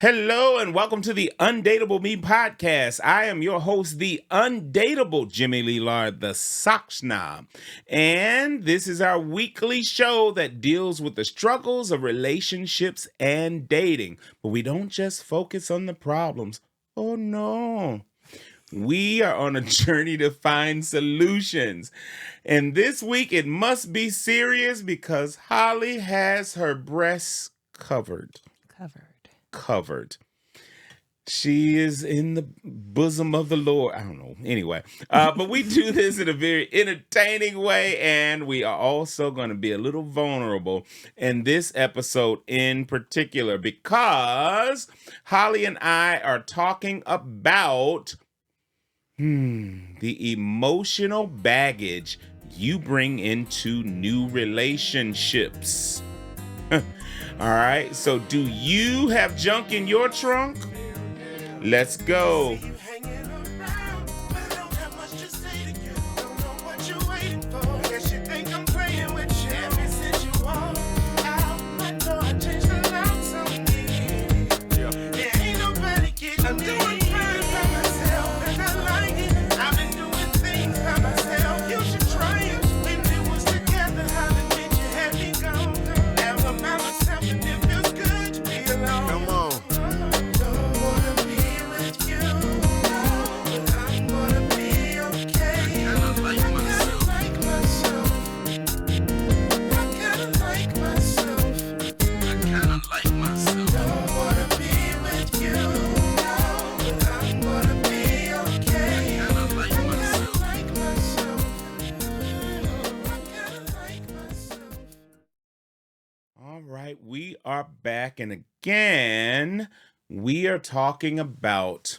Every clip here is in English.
Hello and welcome to the UnDateable Me Podcast. I am your host, the undateable Jimmy Lee Lard, the Sock Snob. And this is our weekly show that deals with the struggles of relationships and dating. But we don't just focus on the problems. Oh no. We are on a journey to find solutions. And this week it must be serious because Holly has her breasts covered. Covered. She is in the bosom of the Lord. I don't know. Anyway, but we do this in a very entertaining way, and we are also going to be a little vulnerable in this episode in particular because Holly and I are talking about the emotional baggage you bring into new relationships. All right, so do you have junk in your trunk? Let's go. All right, we are back, and again, we are talking about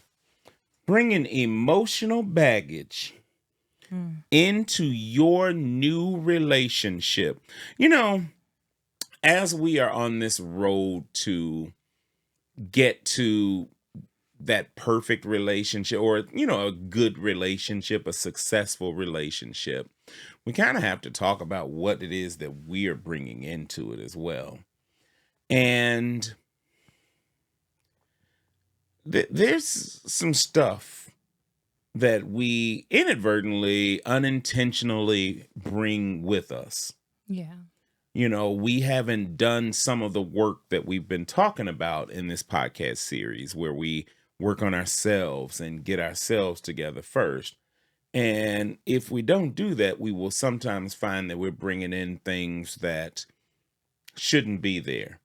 bringing emotional baggage into your new relationship. You know, as we are on this road to get to that perfect relationship or, a good relationship, a successful relationship, we kind of have to talk about what it is that we are bringing into it as well. And there's some stuff that we inadvertently, unintentionally bring with us. Yeah. We haven't done some of the work that we've been talking about in this podcast series where we work on ourselves and get ourselves together first. And if we don't do that, we will sometimes find that we're bringing in things that shouldn't be there.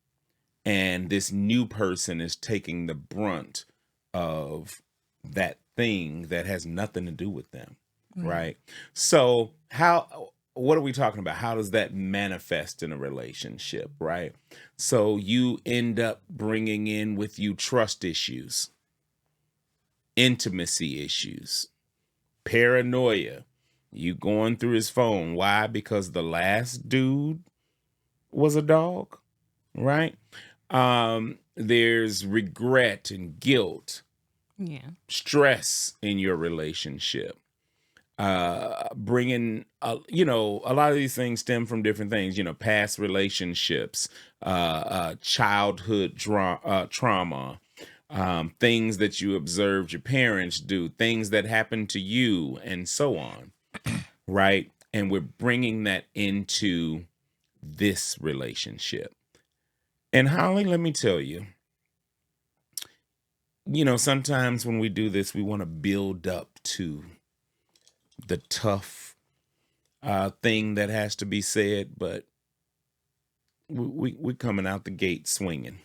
And this new person is taking the brunt of that thing that has nothing to do with them, right? So what are we talking about? How does that manifest in a relationship, right? So you end up bringing in with you trust issues, intimacy issues, paranoia. You going through his phone. Why? Because the last dude was a dog, right? There's regret and guilt, stress in your relationship. Bringing, a lot of these things stem from different things, past relationships, childhood trauma, things that you observed your parents do, things that happened to you, and so on, right? And we're bringing that into this relationship. And Holly, let me tell you, sometimes when we do this, we want to build up to the tough thing that has to be said, but we're coming out the gate swinging.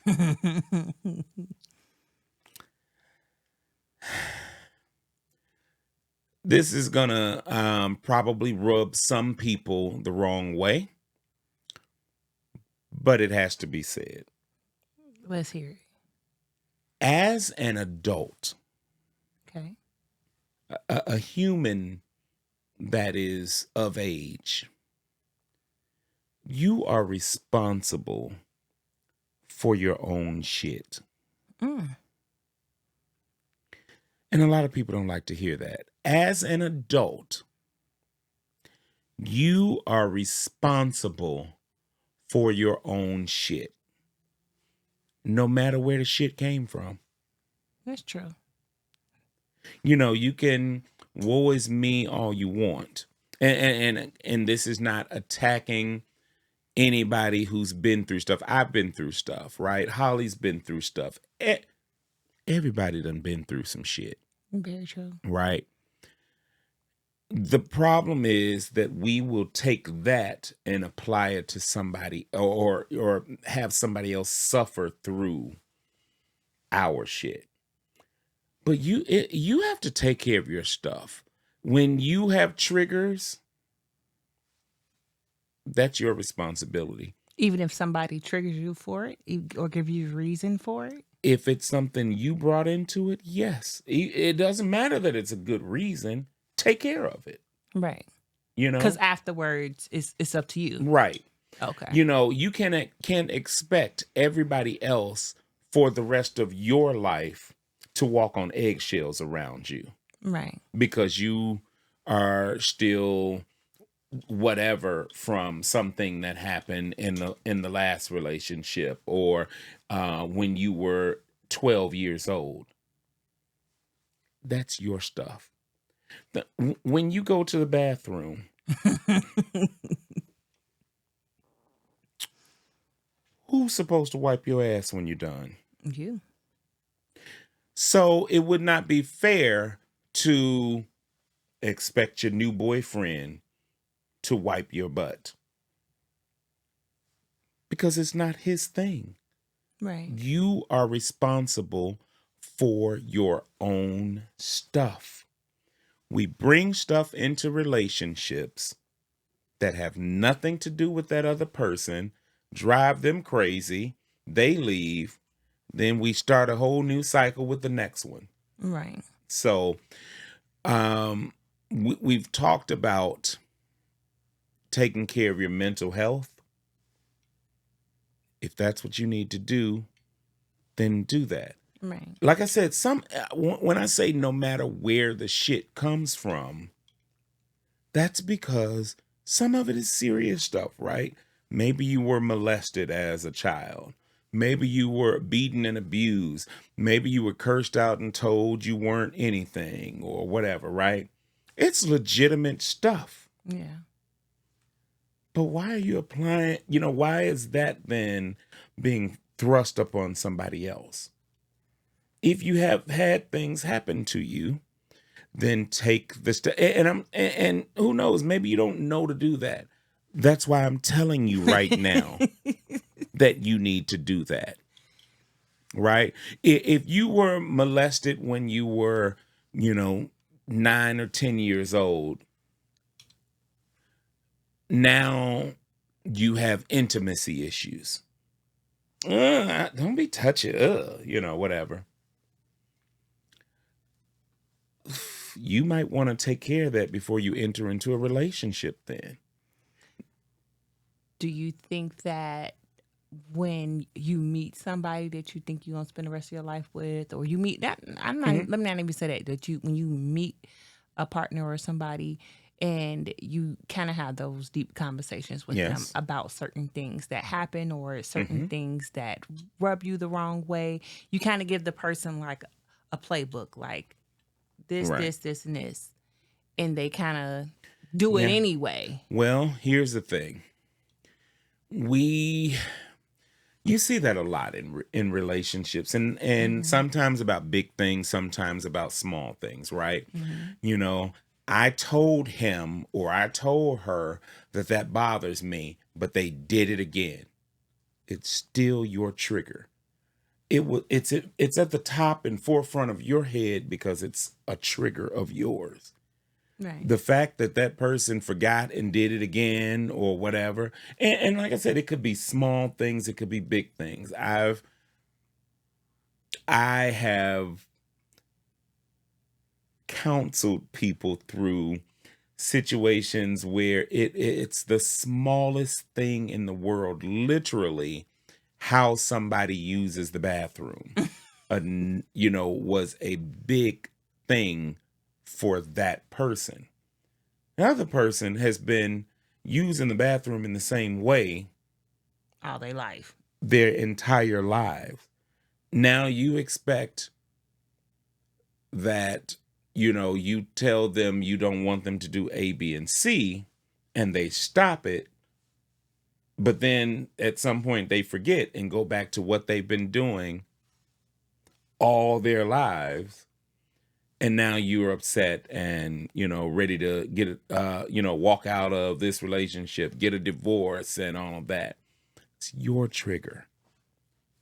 This is gonna probably rub some people the wrong way, but it has to be said. Let's hear it. As an adult, Okay. a human that is of age, you are responsible for your own shit. And a lot of people don't like to hear that. As an adult, you are responsible for your own shit. no matter where the shit came from. That's true. You can woe is me all you want. And this is not attacking anybody who's been through stuff. I've been through stuff, right? Holly's been through stuff. Everybody done been through some shit. Very true. Right? The problem is that we will take that and apply it to somebody or have somebody else suffer through our shit. But you have to take care of your stuff. When you have triggers, that's your responsibility. Even if somebody triggers you for it or give you a reason for it? If it's something you brought into it, yes. It doesn't matter that it's a good reason. Take care of it. Right. Because afterwards, it's up to you. Right. Okay. You can't expect everybody else for the rest of your life to walk on eggshells around you. Right. Because you are still whatever from something that happened in the last relationship or when you were 12 years old. That's your stuff. When you go to the bathroom, who's supposed to wipe your ass when you're done? You. So it would not be fair to expect your new boyfriend to wipe your butt. Because it's not his thing. Right. You are responsible for your own stuff. We bring stuff into relationships that have nothing to do with that other person, drive them crazy, they leave, then we start a whole new cycle with the next one. Right. So we've talked about taking care of your mental health. If that's what you need to do, then do that. Right. Like I said, when I say no matter where the shit comes from, that's because some of it is serious stuff, right? Maybe you were molested as a child. Maybe you were beaten and abused. Maybe you were cursed out and told you weren't anything or whatever, right? It's legitimate stuff. Yeah. But why are you applying, why is that then being thrust upon somebody else? If you have had things happen to you, then take the step. And who knows, maybe you don't know to do that. That's why I'm telling you right now that you need to do that. Right? If you were molested when you were, 9 or 10 years old, now you have intimacy issues. Don't be touching, whatever. You might want to take care of that before you enter into a relationship then. Do you think that when you meet somebody that you think you're going to spend the rest of your life with, or you meet that, let me not even say that when you meet a partner or somebody and you kind of have those deep conversations with them about certain things that happen or certain things that rub you the wrong way, you kind of give the person like a playbook, like this, and this, and they kind of do it anyway. Well, here's the thing. You see that a lot in relationships and sometimes about big things, sometimes about small things, right? I told him or I told her that bothers me, but they did it again. It's still your trigger. It's at the top and forefront of your head because it's a trigger of yours. Right. The fact that person forgot and did it again or whatever. And like I said, it could be small things. It could be big things. I have counseled people through situations where it's the smallest thing in the world, literally how somebody uses the bathroom, was a big thing for that person. Another person has been using the bathroom in the same way all their life, their entire lives. Now you expect that, you tell them you don't want them to do A, B, and C, and they stop it. But then at some point they forget and go back to what they've been doing all their lives. And now you're upset and, ready to get, walk out of this relationship, get a divorce and all of that. It's your trigger.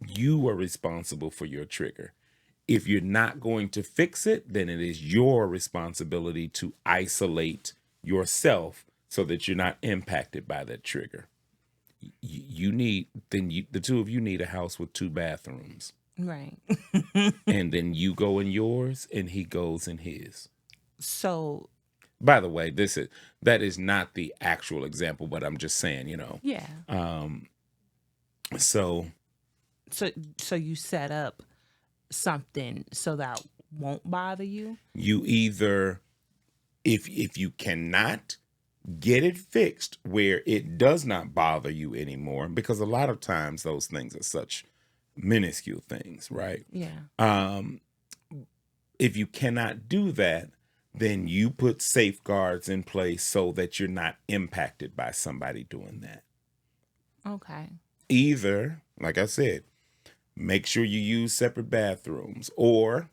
You are responsible for your trigger. If you're not going to fix it, then it is your responsibility to isolate yourself so that you're not impacted by that trigger. The two of you need a house with 2 bathrooms. Right. And then you go in yours and he goes in his. So, by the way, that is not the actual example, but I'm just saying, yeah. So you set up something so that won't bother you? You either, if you cannot get it fixed where it does not bother you anymore, because a lot of times those things are such minuscule things, right? Yeah. If you cannot do that, then you put safeguards in place so that you're not impacted by somebody doing that. Okay. Either, like I said, make sure you use separate bathrooms, or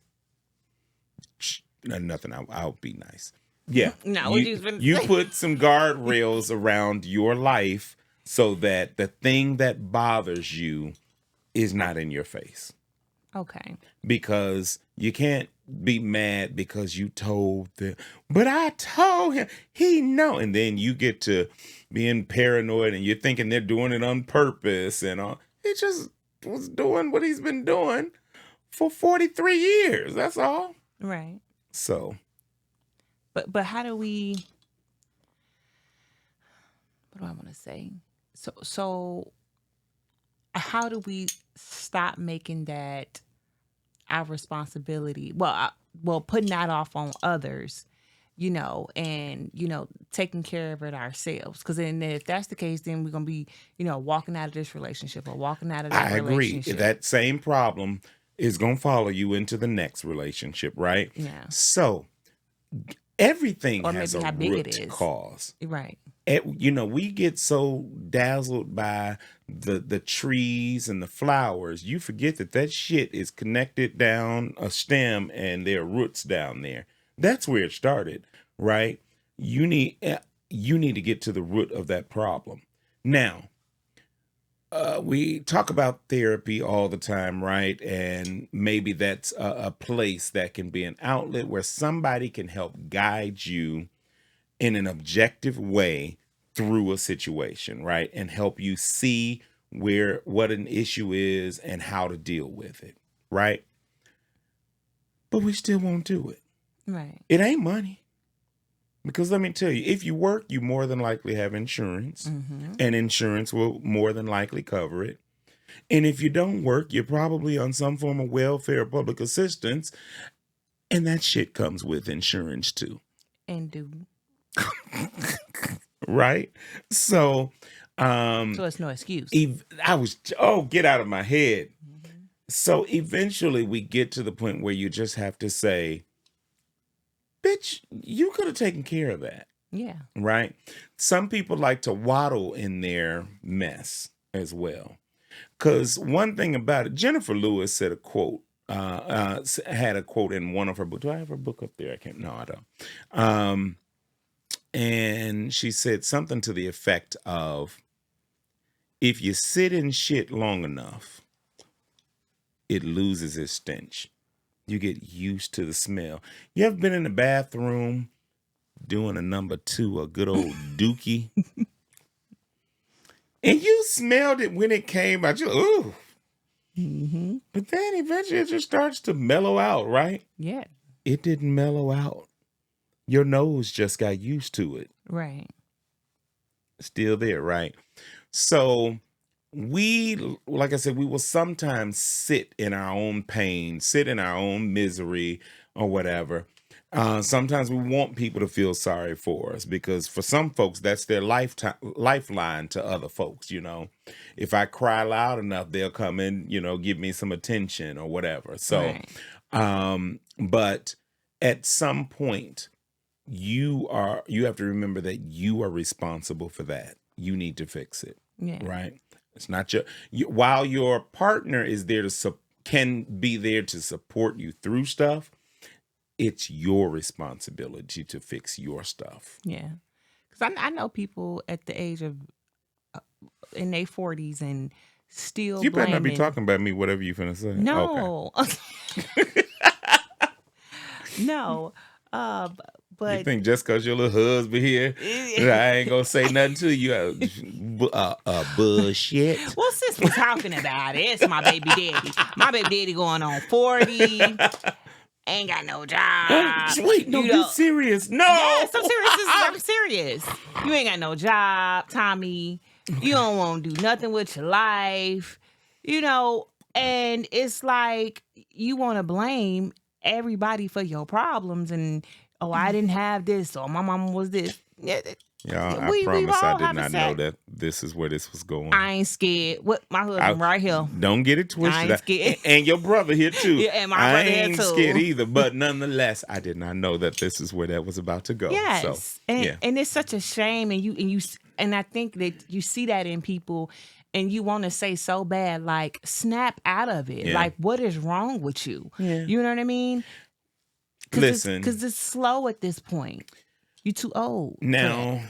nothing. I'll be nice. Yeah. No, you put some guardrails around your life so that the thing that bothers you is not in your face. Okay. Because you can't be mad because you told them, but I told him, he know. And then you get to being paranoid and you're thinking they're doing it on purpose and all. He just was doing what he's been doing for 43 years. That's all. Right. So. But how do we, what do I want to say? So how do we stop making that our responsibility? Well, putting that off on others, and, taking care of it ourselves. Because then if that's the case, then we're going to be, walking out of this relationship or walking out of that relationship. I agree. That same problem is going to follow you into the next relationship, right? Yeah. So everything or has maybe a how big root it is. cause. Right. We get so dazzled by the trees and the flowers, you forget that shit is connected down a stem and there are roots down there. That's where it started, right? You need to get to the root of that problem. Now, we talk about therapy all the time, right? And maybe that's a place that can be an outlet where somebody can help guide you in an objective way through a situation, right? And help you see what an issue is and how to deal with it, right? But we still won't do it. Right. It ain't money. Because let me tell you, if you work, you more than likely have insurance, and insurance will more than likely cover it. And if you don't work, you're probably on some form of welfare or public assistance, and that shit comes with insurance too. And do. Right? So it's no excuse. Get out of my head. So eventually we get to the point where you just have to say, bitch, you could have taken care of that. Yeah. Right? Some people like to waddle in their mess as well. Because one thing about it, Jennifer Lewis said a quote, had a quote in one of her books. Do I have her book up there? I can't. No, I don't. And she said something to the effect of, if you sit in shit long enough, it loses its stench. You get used to the smell. You ever been in the bathroom doing a number 2, a good old dookie? And you smelled it when it came out. You, ooh. Mm-hmm. But then eventually it just starts to mellow out, right? Yeah. It didn't mellow out. Your nose just got used to it. Right. Still there, right? So we, like I said, we will sometimes sit in our own pain, sit in our own misery or whatever. Sometimes we want people to feel sorry for us because for some folks, that's their lifeline to other folks. If I cry loud enough, they'll come and, give me some attention or whatever. So, Right. but at some point, you have to remember that you are responsible for that. You need to fix it. Yeah. Right. It's not while your partner is there can be there to support you through stuff. It's your responsibility to fix your stuff. Yeah. Because I know people at the age of in their 40s and still You better not be blaming. talking about me, whatever you finna say. No. Okay. No. But You think just because your little husband here, I ain't gonna say nothing to you? Bullshit. Well, sis, we're talking about it. It's my baby daddy. My baby daddy going on 40. Ain't got no job. Wait, no, be serious. No. Yes, I'm serious. I'm serious. You ain't got no job, Tommy. You don't want to do nothing with your life. And it's like you want to blame everybody for your problems and, I didn't have this, or my mama was this. Yeah, I promise I did not know that this is where this was going. I ain't scared. What my husband right here. Don't get it twisted. I ain't scared. And your brother here too. Yeah, and my brother I here ain't too. scared either. But nonetheless, I did not know that this is where that was about to go. Yes, so, and it's such a shame, and I think that you see that in people, and you want to say so bad, like snap out of it. Yeah. Like, what is wrong with you? Yeah. You know what I mean? Listen, because it's slow at this point. You're too old. Now,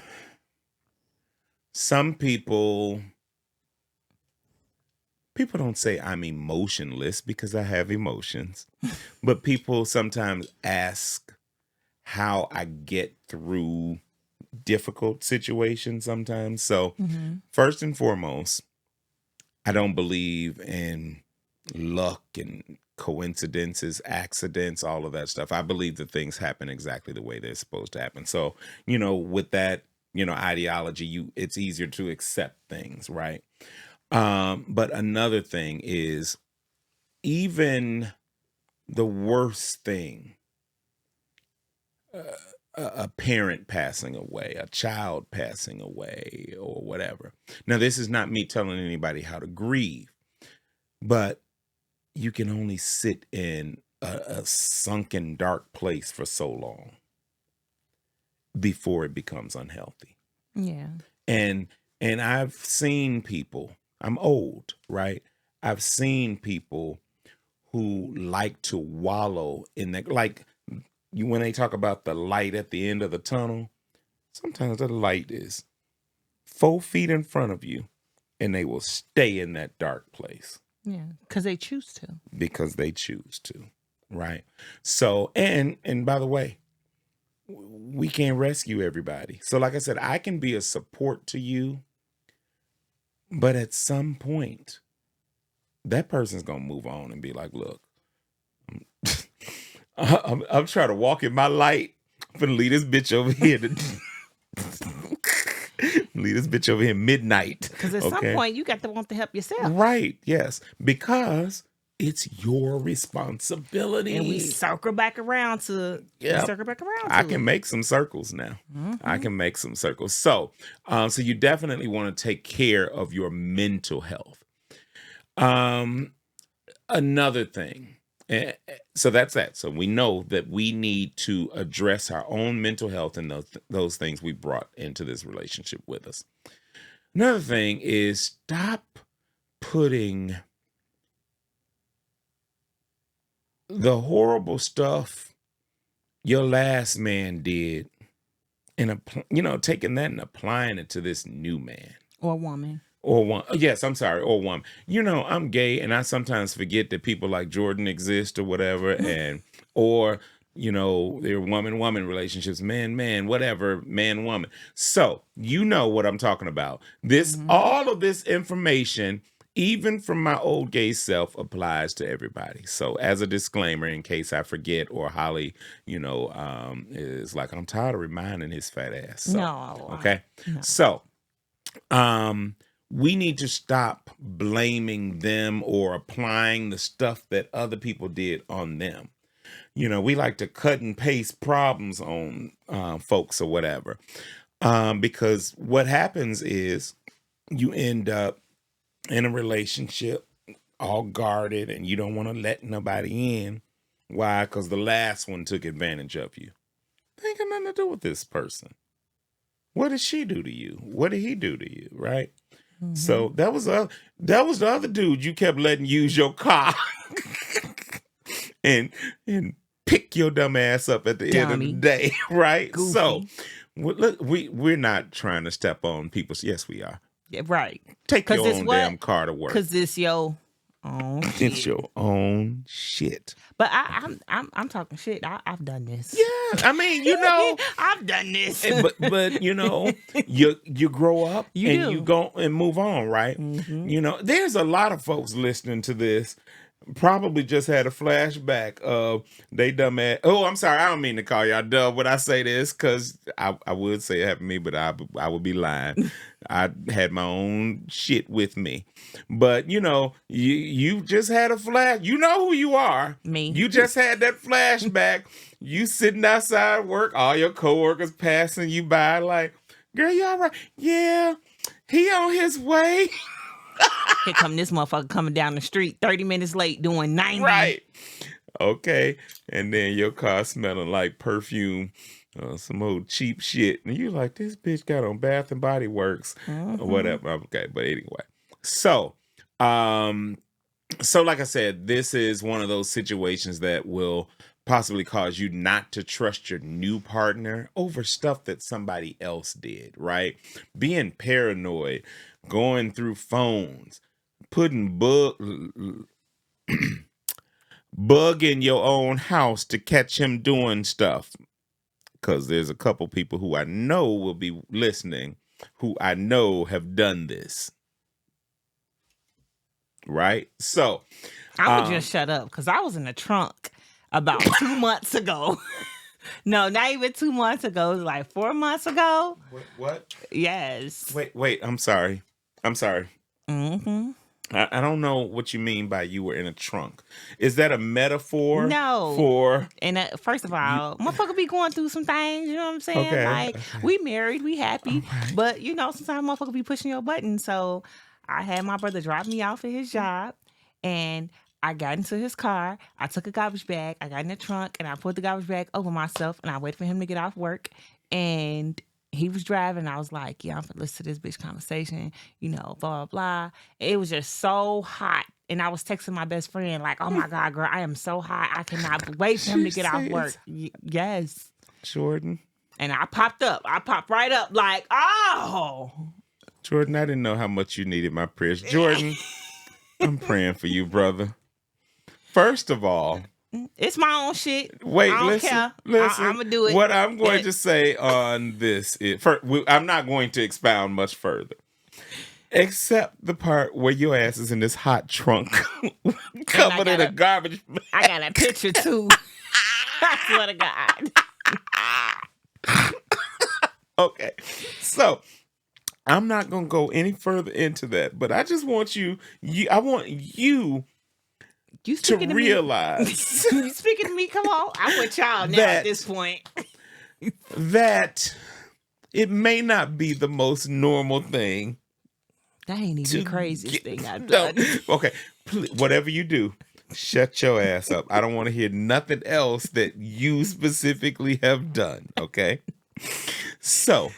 some people don't say I'm emotionless because I have emotions, but people sometimes ask how I get through difficult situations sometimes. So, first and foremost, I don't believe in luck and coincidences, accidents, all of that stuff. I believe that things happen exactly the way they're supposed to happen. So, with that, ideology, it's easier to accept things, right? But another thing is even the worst thing, a parent passing away, a child passing away, or whatever. Now, this is not me telling anybody how to grieve, but you can only sit in a sunken, dark place for so long before it becomes unhealthy. Yeah. And I've seen people, I'm old, right? I've seen people who like to wallow in that, like when they talk about the light at the end of the tunnel, sometimes the light is 4 feet in front of you and they will stay in that dark place. Yeah, because they choose to. Because they choose to, right? So, and by the way, we can't rescue everybody. So like I said, I can be a support to you, but at some point, that person's going to move on and be like, look, I'm trying to walk in my light. I'm going to leave this bitch over here. Leave this bitch over here midnight. Because at some point, you got to want to help yourself. Right, yes. Because it's your responsibility. And we circle back around to... Yeah. I can make some circles now. I can make some circles. So you definitely want to take care of your mental health. Another thing. So that's that. So we know that we need to address our own mental health and those things we brought into this relationship with us. Another thing is stop putting the horrible stuff your last man did and taking that and applying it to this new man or woman. Or woman. I'm gay, and I sometimes forget that people like Jordan exist or whatever, or they're woman relationships, man, whatever, man, woman. So what I'm talking about. All of this information, even from my old gay self, applies to everybody. So as a disclaimer, in case I forget, or Holly, is like, I'm tired of reminding his fat ass. So, no. Okay. No. So, we need to stop blaming them or applying the stuff that other people did on them. we like to cut and paste problems on folks or whatever. Because what happens is you end up in a relationship all guarded and you don't want to let nobody in. Why? Because the last one took advantage of you. They ain't got nothing to do with this person. What did she do to you? What did he do to you? Right? Mm-hmm. So that was the other dude you kept letting use your car and pick your dumb ass up at the end of the day, right? Goofy. So look, we're not trying to step on people's. Yes, we are. Yeah, right. Take your own damn car to work. Because it's your own shit. It's your own shit. But I'm talking shit. I've done this. Yeah, I mean, I've done this. But you grow up you go and move on, right? Mm-hmm. There's a lot of folks listening to this. Probably just had a flashback of they dumb ass. Oh, I'm sorry. I don't mean to call y'all dumb when I say this, because I would say it happened to me, but I would be lying. I had my own shit with me. But, you just had a flash. You know who you are. Me. You just had that flashback. You sitting outside work, all your coworkers passing you by like, girl, you all right? Yeah, he on his way. Here come this motherfucker coming down the street 30 minutes late doing 90. Right. Okay. And then your car smelling like perfume, some old cheap shit. And you like, this bitch got on Bath and Body Works or whatever. Okay. But anyway. So like I said, this is one of those situations that will possibly cause you not to trust your new partner over stuff that somebody else did, right? Being paranoid, going through phones, putting bug in your own house to catch him doing stuff. Because there's a couple people who I know will be listening who I know have done this. Right? So I would just shut up because I was in the trunk about 2 months ago. No, not even 2 months ago. It was like 4 months ago. What? Yes. Wait. I'm sorry. Mm-hmm. I don't know what you mean by you were in a trunk. Is that a metaphor? No. For and first of all, motherfucker be going through some things. You know what I'm saying? Okay. We married, we happy, right. But sometimes motherfucker be pushing your button. So I had my brother drop me off at his job, and I got into his car. I took a garbage bag. I got in the trunk, and I put the garbage bag over myself, and I waited for him to get off work, and he was driving. I was like, yeah, I'm going to listen to this bitch conversation, blah, blah, blah. It was just so hot. And I was texting my best friend like, oh, my God, girl, I am so hot. I cannot wait for him to get off work. Yes. Jordan. And I popped up. I popped right up like, oh. Jordan, I didn't know how much you needed my prayers. Jordan, I'm praying for you, brother. First of all, it's my own shit. Wait, I don't listen. care. Listen. I'm going to do it. What I'm going to say on this is, I'm not going to expound much further. Except the part where your ass is in this hot trunk covered in a garbage bag. I got a picture too. I swear to God. Okay. So I'm not going to go any further into that, but I just want I want you to realize. You speaking to me? Come on. I'm with y'all now at this point. That it may not be the most normal thing. That ain't even the craziest thing I've done. Okay. Please, whatever you do, shut your ass up. I don't want to hear nothing else that you specifically have done. Okay. So,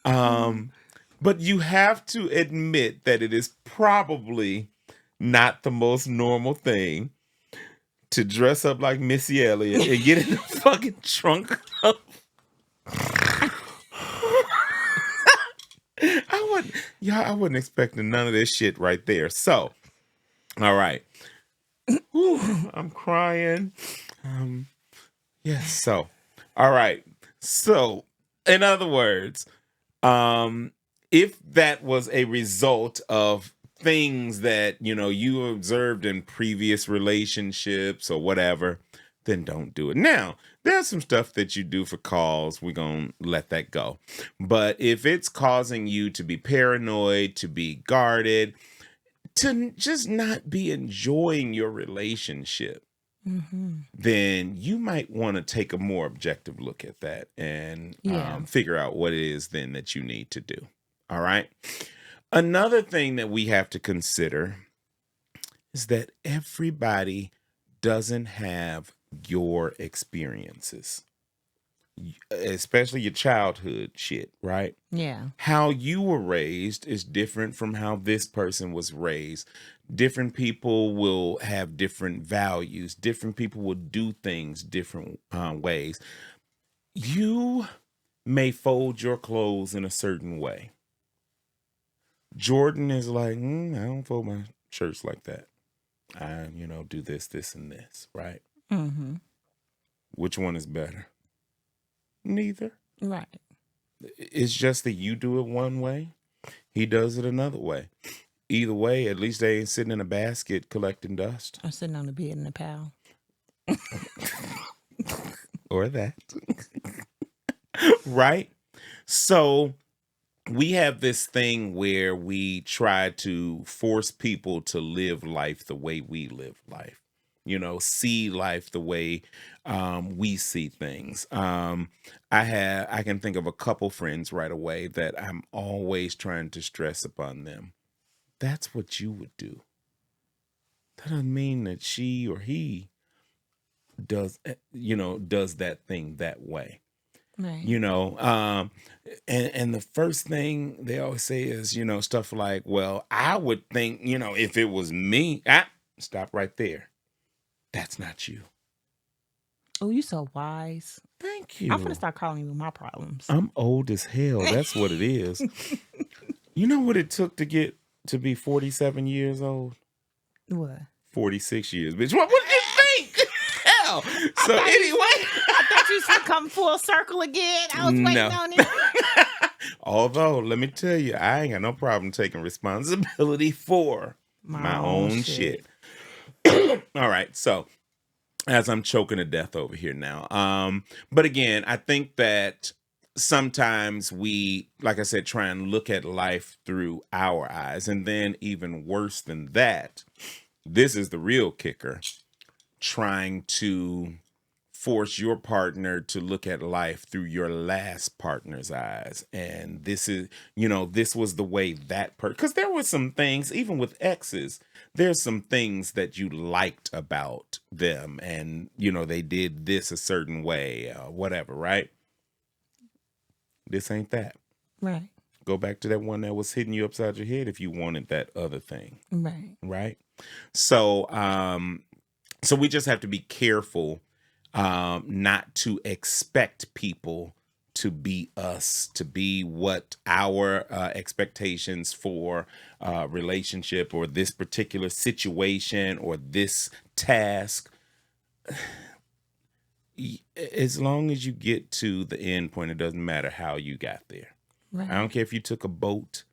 but you have to admit that it is probably not the most normal thing to dress up like Missy Elliott and get in the fucking trunk of... I wasn't expecting none of this shit right there. So, all right. Whew, I'm crying. Yes. So, all right. So, in other words, if that was a result of things that, you observed in previous relationships or whatever, then don't do it. Now, there's some stuff that you do for calls. We're going to let that go. But if it's causing you to be paranoid, to be guarded, to just not be enjoying your relationship, then you might want to take a more objective look at that and figure out what it is then that you need to do. All right. Another thing that we have to consider is that everybody doesn't have your experiences, especially your childhood shit, right? Yeah. How you were raised is different from how this person was raised. Different people will have different values. Different people will do things different ways. You may fold your clothes in a certain way. Jordan is like, I don't fold my shirts like that. I, do this, this, and this, right? Mm-hmm. Which one is better? Neither. Right. It's just that you do it one way, he does it another way. Either way, at least they ain't sitting in a basket collecting dust. I'm sitting on the bed in a pile. Or that. Right? So we have this thing where we try to force people to live life the way we live life. See life the way we see things. I can think of a couple friends right away that I'm always trying to stress upon them. That's what you would do. That doesn't mean that she or he does that thing that way. Right. And the first thing they always say is, stuff like, well, I would think, if it was me, stop right there. That's not you. Oh, you so wise. Thank you. I'm going to start calling you my problems. I'm old as hell. That's what it is. You know what it took to get to be 47 years old? What? 46 years, bitch. What did you think? Hell. So anyway. I thought you said come full circle again. I was waiting on it. Although, let me tell you, I ain't got no problem taking responsibility for my own shit. All right. So as I'm choking to death over here now. But again, I think that sometimes we, like I said, try and look at life through our eyes. And then even worse than that, this is the real kicker, trying to force your partner to look at life through your last partner's eyes. And this is, this was the way that because there were some things, even with exes, there's some things that you liked about them. And, they did this a certain way, whatever, right? This ain't that. Right. Go back to that one that was hitting you upside your head if you wanted that other thing. Right. Right. So, so we just have to be careful not to expect people to be us, to be what our expectations for relationship or this particular situation or this task. As long as you get to the end point, it doesn't matter how you got there. Right. I don't care if you took a boat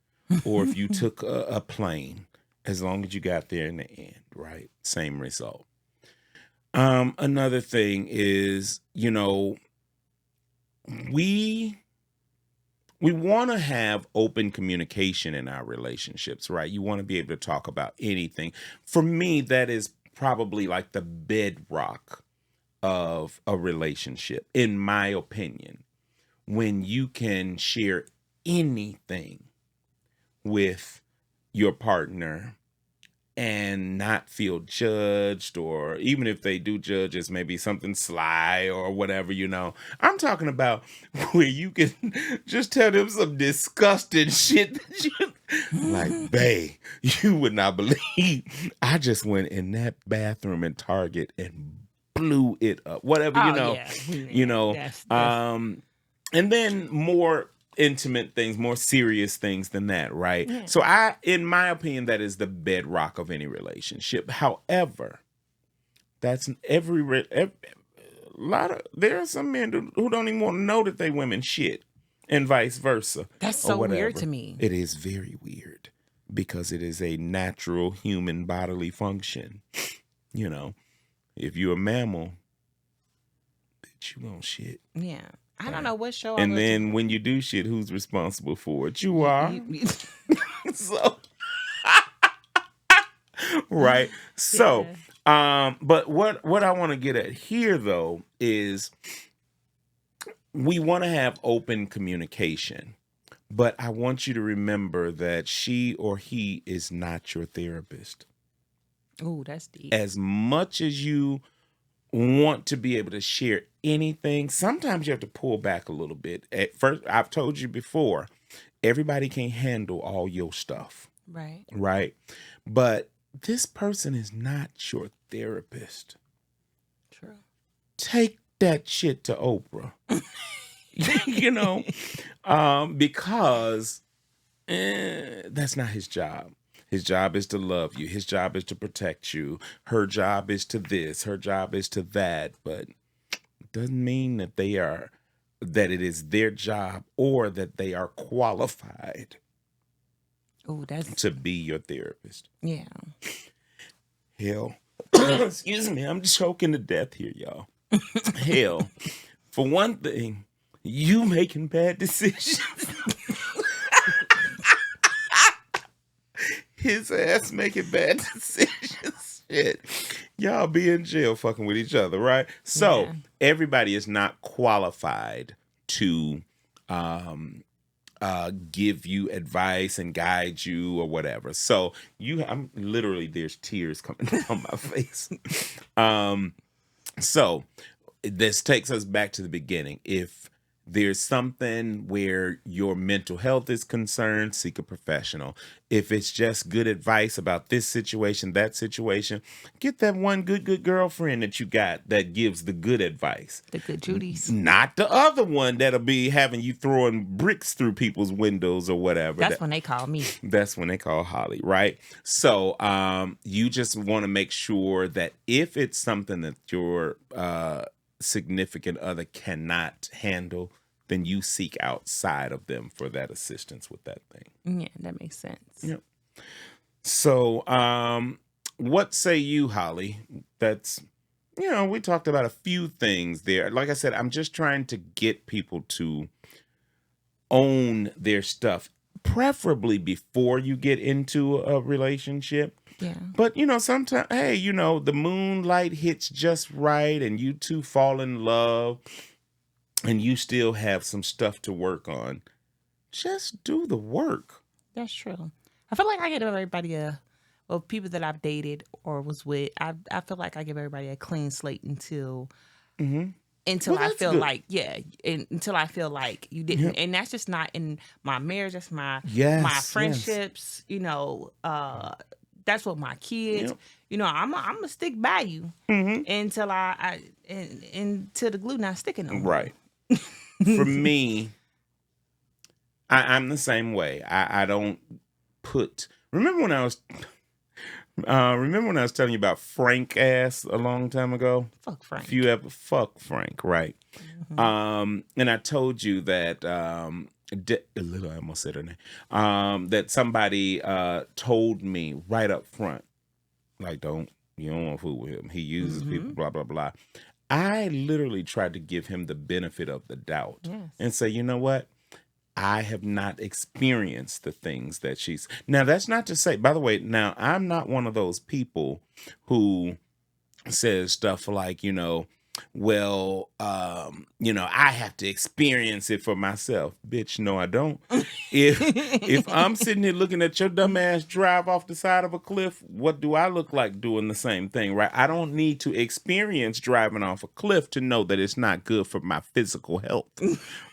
or if you took a plane, as long as you got there in the end, right? Same result. Another thing is, we want to have open communication in our relationships, right? You want to be able to talk about anything. For me, that is probably like the bedrock of a relationship, in my opinion, when you can share anything with your partner and not feel judged, or even if they do judge, it's maybe something sly or whatever, I'm talking about where you can just tell them some disgusting shit that like, babe, you would not believe I just went in that bathroom in Target and blew it up, whatever, that's... and then more intimate things, more serious things than that, right? Yeah. So in my opinion, that is the bedrock of any relationship. However, that's there are some men who don't even want to know that they women shit, and vice versa. That's so weird to me. It is very weird because it is a natural human bodily function. If you're a mammal, bitch, you won't shit. Yeah. I don't know what show. And then when you do shit, who's responsible for it? You are. So, right. So, But what I want to get at here though is we want to have open communication. But I want you to remember that she or he is not your therapist. Oh, that's deep. As much as you want to be able to share anything, sometimes you have to pull back a little bit. At first, I've told you before, everybody can't handle all your stuff. Right. Right. But this person is not your therapist. True. Take that shit to Oprah. Because that's not his job. His job is to love you. His job is to protect you. Her job is to this. Her job is to that. But it doesn't mean that that it is their job or that they are qualified to be your therapist. Yeah. Hell. Excuse me. I'm choking to death here, y'all. Hell. For one thing, you making bad decisions. His ass making bad decisions. Shit. Y'all be in jail fucking with each other, right? So everybody is not qualified to give you advice and guide you or whatever. So I'm literally, there's tears coming down my face. So this takes us back to the beginning. If there's something where your mental health is concerned, seek a professional. If it's just good advice about this situation, that situation, get that one good girlfriend that you got that gives the good advice. The good Judies. Not the other one that'll be having you throwing bricks through people's windows or whatever. That's when they call me. That's when they call Holly, right? So you just want to make sure that if it's something that your significant other cannot handle, then you seek outside of them for that assistance with that thing. Yeah, that makes sense. Yep. So what say you, Holly? That's, we talked about a few things there. Like I said, I'm just trying to get people to own their stuff, preferably before you get into a relationship. Yeah. But, sometimes, hey, the moonlight hits just right and you two fall in love and you still have some stuff to work on. Just do the work. That's true. I feel like I give everybody people that I've dated or was with, I feel like I give everybody a clean slate until I feel good. until I feel like you didn't. Yep. And that's just not in my marriage, that's my friendships, that's what my kids, I'm gonna stick by you until until the glue not sticking on. Right. For me, I'm the same way. I don't put. Remember when I was telling you about Frank ass a long time ago? Fuck Frank. Fuck Frank, right? Mm-hmm. And I told you that I almost said her name. That somebody told me right up front, like, you don't want to fool with him. He uses people, blah blah blah. I literally tried to give him the benefit of the doubt and say, you know what? I have not experienced the things that she's. Now, that's not to say, by the way, now I'm not one of those people who says stuff like, I have to experience it for myself. Bitch, no, I don't. If I'm sitting here looking at your dumb ass drive off the side of a cliff, what do I look like doing the same thing, right? I don't need to experience driving off a cliff to know that it's not good for my physical health,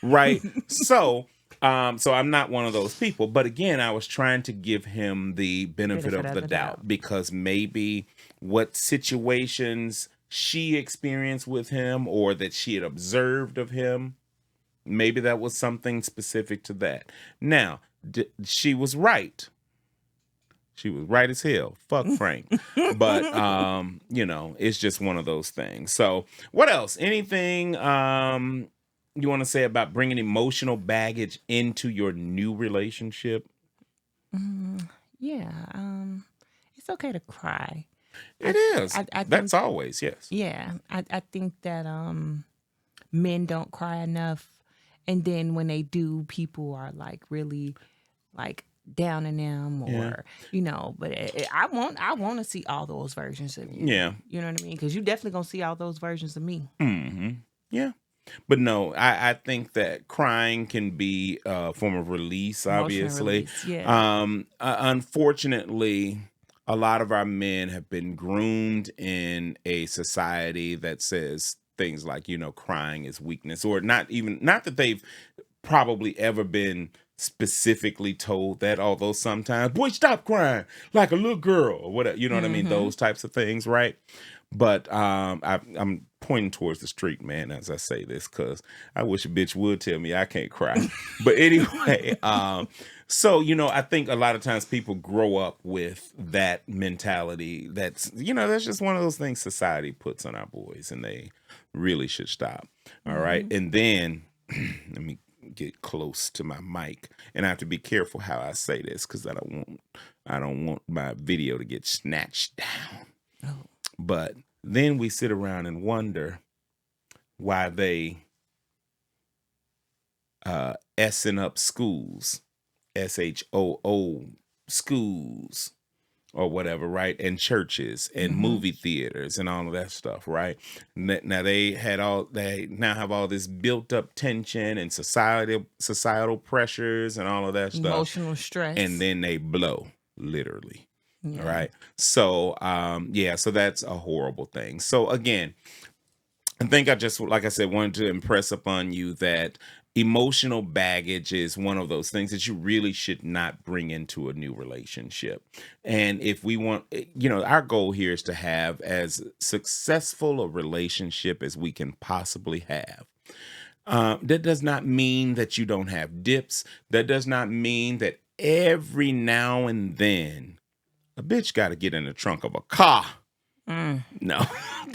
right? So I'm not one of those people. But again, I was trying to give him the benefit of the doubt because maybe what situations she experienced with him or that she had observed of him, maybe that was something specific to that. Now, she was right. She was right as hell. Fuck Frank. But, it's just one of those things. So what else? Anything you want to say about bringing emotional baggage into your new relationship? Yeah. It's okay to cry. It is. That's always, yes. Yeah. I think that men don't cry enough. And then when they do, people are like really like downing them or, but I want to see all those versions of you. Yeah. You know what I mean? Because you definitely going to see all those versions of me. Mm-hmm. Yeah. But no, I think that crying can be a form of release, obviously. Release, yeah. Unfortunately, a lot of our men have been groomed in a society that says things like, crying is weakness, or not that they've probably ever been specifically told that, although sometimes, boy, stop crying like a little girl or whatever, you know what I mean? Those types of things, right? But I'm pointing towards the street, man, as I say this, because I wish a bitch would tell me I can't cry. But anyway, so, I think a lot of times people grow up with that mentality that's, that's just one of those things society puts on our boys, and they really should stop. All right. And then let me get close to my mic, and I have to be careful how I say this because I don't want my video to get snatched down. Oh. But then we sit around and wonder why they S-ing up schools, SHOO schools, or whatever, right? And churches and movie theaters and all of that stuff, right? Now they now have all this built up tension and societal pressures and all of that stuff. Emotional stress. And then they blow, literally. Yeah. Right. So, so that's a horrible thing. So again, I think I just, like I said, wanted to impress upon you that emotional baggage is one of those things that you really should not bring into a new relationship. And if we want, our goal here is to have as successful a relationship as we can possibly have. That does not mean that you don't have dips. That does not mean that every now and then a bitch got to get in the trunk of a car. No.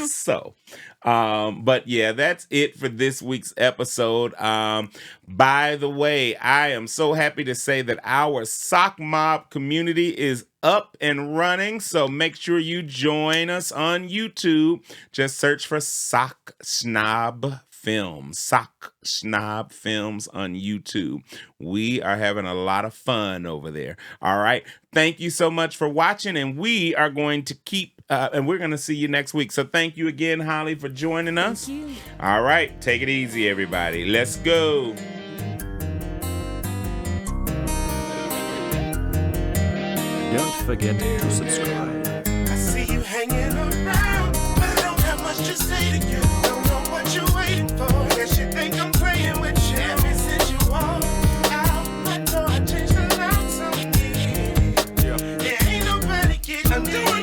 So, but yeah, that's it for this week's episode. By the way, I am so happy to say that our Sock Mob community is up and running. So make sure you join us on YouTube. Just search for Sock Snob Films, Sock Snob Films on YouTube. We are having a lot of fun over there. All right. Thank you so much for watching, and we are going to keep, and we're going to see you next week. So thank you again, Holly, for joining us. Thank you. All right. Take it easy, everybody. Let's go. Don't forget to subscribe. I see you hanging around, but I don't have much to say to you. Don't know what you're waiting for. Guess you think I'm playing with you. Ever since you walked out my door, I changed the locks on me. There ain't nobody getting me.